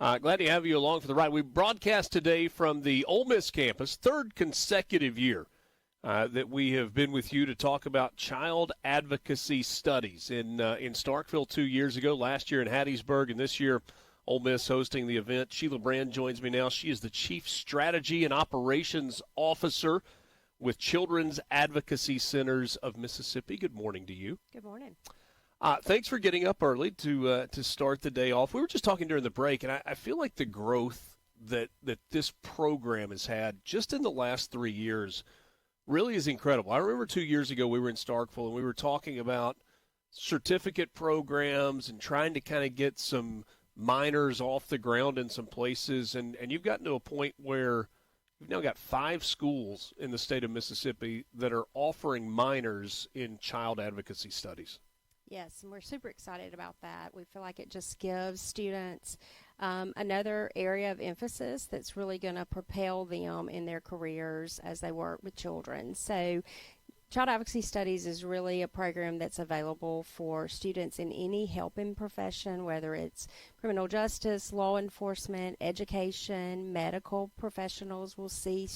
Glad to have you along for the ride. We broadcast today from the Ole Miss campus, third consecutive year that we have been with you to talk about child advocacy studies in Starkville 2 years ago, last year in Hattiesburg, and this year Ole Miss hosting the event. Sheila Brand joins me now. She is the Chief Strategy and Operations Officer with Children's Advocacy Centers of Mississippi. Good morning to you. Good morning. Thanks for getting up early to start the day off. We were just talking during the break, and I feel like the growth that this program has had just in the last 3 years really is incredible. I remember 2 years ago we were in Starkville, and we were talking about certificate programs and trying to kind of get some minors off the ground in some places, and you've gotten to a point where you've now got 5 schools in the state of Mississippi that are offering minors in child advocacy studies. Yes, and we're super excited about that. We feel like it just gives students another area of emphasis that's really going to propel them in their careers as they work with children. So Child Advocacy Studies is really a program that's available for students in any helping profession, whether it's criminal justice, law enforcement, education, medical professionals. We'll see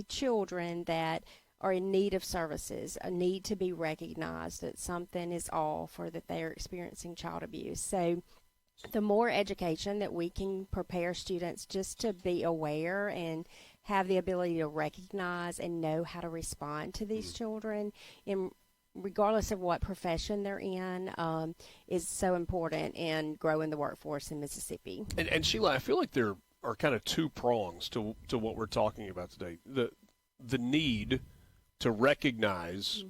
children that are in need of services, a need to be recognized that something is off or that they are experiencing child abuse. So the more education that we can prepare students just to be aware and have the ability to recognize and know how to respond to these children, regardless of what profession they're in, is so important in growing the workforce in Mississippi. And Sheila, I feel like there are kind of 2 prongs to what we're talking about today. The need to recognize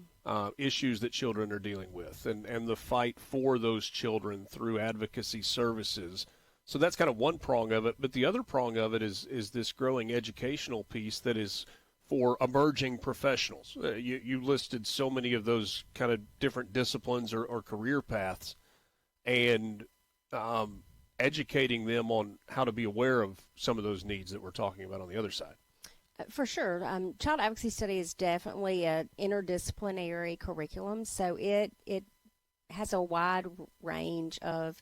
issues that children are dealing with and the fight for those children through advocacy services. So that's kind of one prong of it. But the other prong of it is this growing educational piece that is for emerging professionals. You listed so many of those kind of different disciplines or career paths, and educating them on how to be aware of some of those needs that we're talking about on the other side. For sure. Child Advocacy Study is definitely an interdisciplinary curriculum, so it has a wide range of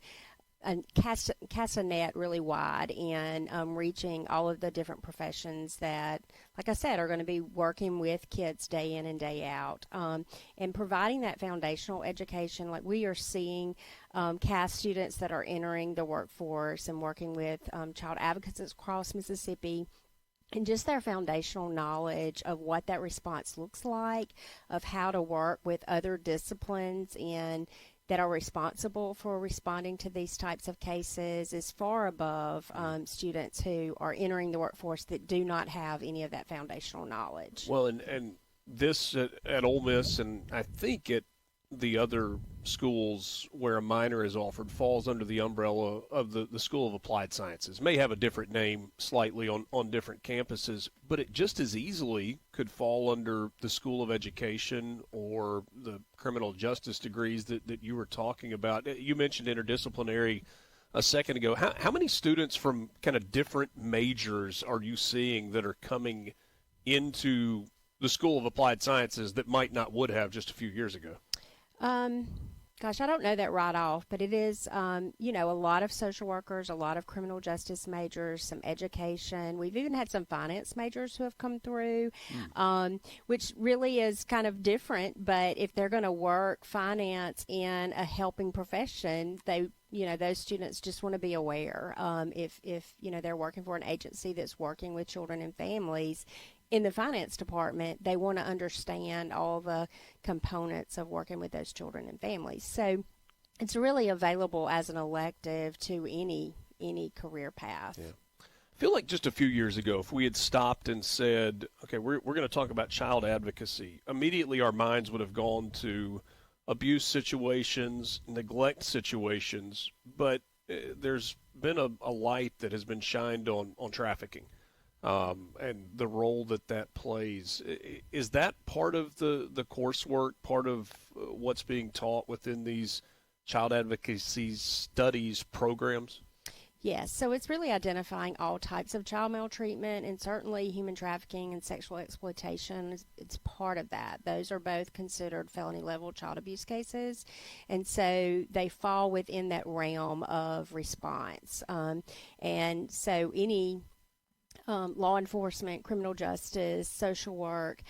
cast a net really wide in reaching all of the different professions that, like I said, are going to be working with kids day in and day out, and providing that foundational education. Like we are seeing CAST students that are entering the workforce and working with child advocates across Mississippi, and just their foundational knowledge of what that response looks like, of how to work with other disciplines and that are responsible for responding to these types of cases is far above students who are entering the workforce that do not have any of that foundational knowledge. Well, and this at Ole Miss, and I think at the other schools where a minor is offered, falls under the umbrella of the School of Applied Sciences. May have a different name slightly on different campuses, but it just as easily could fall under the School of Education or the criminal justice degrees that you were talking about. You mentioned interdisciplinary a second ago. How many students from kind of different majors are you seeing that are coming into the School of Applied Sciences that might not would have just a few years ago? Gosh, I don't know that right off, but it is, a lot of social workers, a lot of criminal justice majors, some education. We've even had some finance majors who have come through, which really is kind of different. But if they're going to work finance in a helping profession, those students just want to be aware. If they're working for an agency that's working with children and families, in the finance department, they want to understand all the components of working with those children and families. So it's really available as an elective to any career path. Yeah. I feel like just a few years ago, if we had stopped and said, okay, we're going to talk about child advocacy, immediately our minds would have gone to abuse situations, neglect situations, but there's been a light that has been shined on trafficking. And the role that plays. Is that part of the coursework, part of what's being taught within these child advocacy studies programs? Yes, so it's really identifying all types of child maltreatment, and certainly human trafficking and sexual exploitation it's part of that. Those are both considered felony level child abuse cases, and so they fall within that realm of response. And so any law enforcement, criminal justice, social work,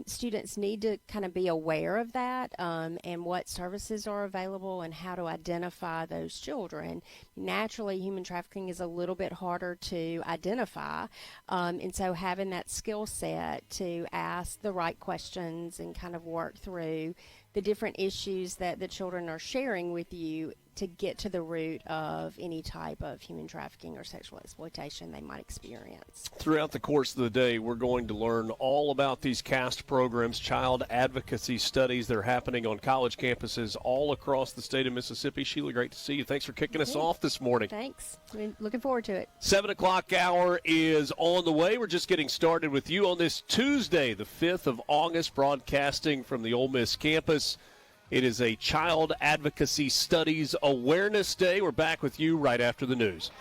students need to kind of be aware of that and what services are available and how to identify those children. Naturally, human trafficking is a little bit harder to identify, and so having that skill set to ask the right questions and kind of work through the different issues that the children are sharing with you to get to the root of any type of human trafficking or sexual exploitation they might experience. Throughout the course of the day, we're going to learn all about these C.A.S.T programs, child advocacy studies. They're happening on college campuses all across the state of Mississippi. Sheila, great to see you. Thanks for kicking us off this morning. Thanks. Looking forward to it. 7 o'clock hour is on the way. We're just getting started with you on this Tuesday, the 5th of August, broadcasting from the Ole Miss campus. It is a Child Advocacy Studies Awareness Day. We're back with you right after the news.